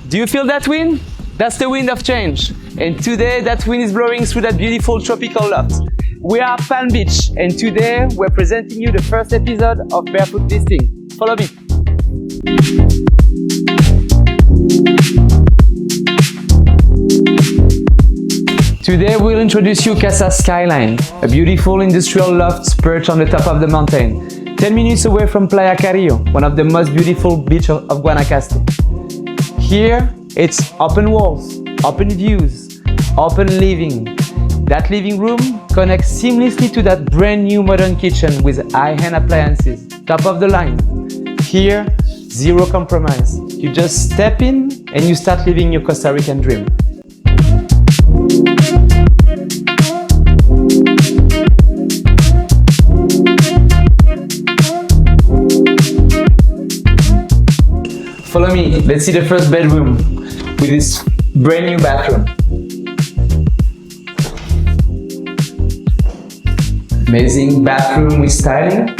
Do you feel that wind? That's the wind of change. And today that wind is blowing through that beautiful tropical loft. We are at Palm Beach, and today we're presenting you the first episode of Barefoot Listing. Follow me. Today we'll introduce you Casa Skyline, a beautiful industrial loft perched on the top of the mountain, 10 minutes away from Playa Carrillo, one of the most beautiful beaches of Guanacaste. Here, it's open walls, open views, open living. That living room connects seamlessly to that brand new modern kitchen with high-end appliances, top of the line. Here, zero compromise. You just step in and you start living your Costa Rican dream. Follow me, let's see the first bedroom with this brand new bathroom. Amazing bathroom with styling.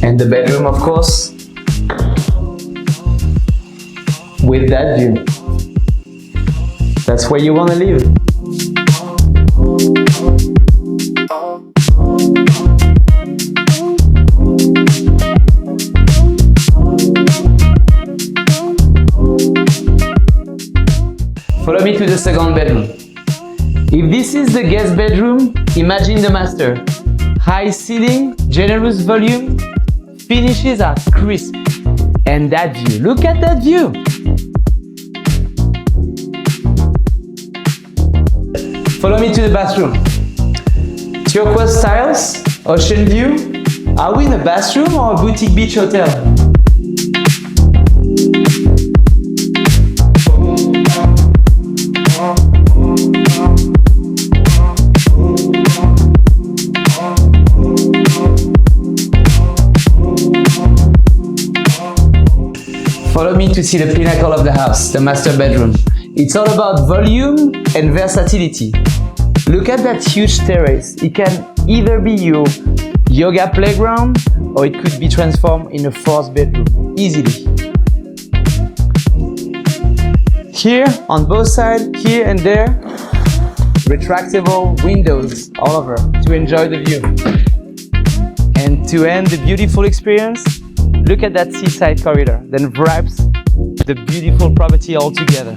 And the bedroom, of course, with that view. That's where you want to live. Follow me to the second bedroom. If this is the guest bedroom, imagine the master. High ceiling, generous volume, finishes are crisp. And that view, look at that view! Follow me to the bathroom. Turquoise tiles, ocean view. Are we in a bathroom or a boutique beach hotel? Follow me to see the pinnacle of the house, the master bedroom. It's all about volume and versatility. Look at that huge terrace. It can either be your yoga playground or it could be transformed in a fourth bedroom, easily. Here, on both sides, here and there, retractable windows all over to enjoy the view. And to end the beautiful experience, look at that seaside corridor, then wraps the beautiful property all together.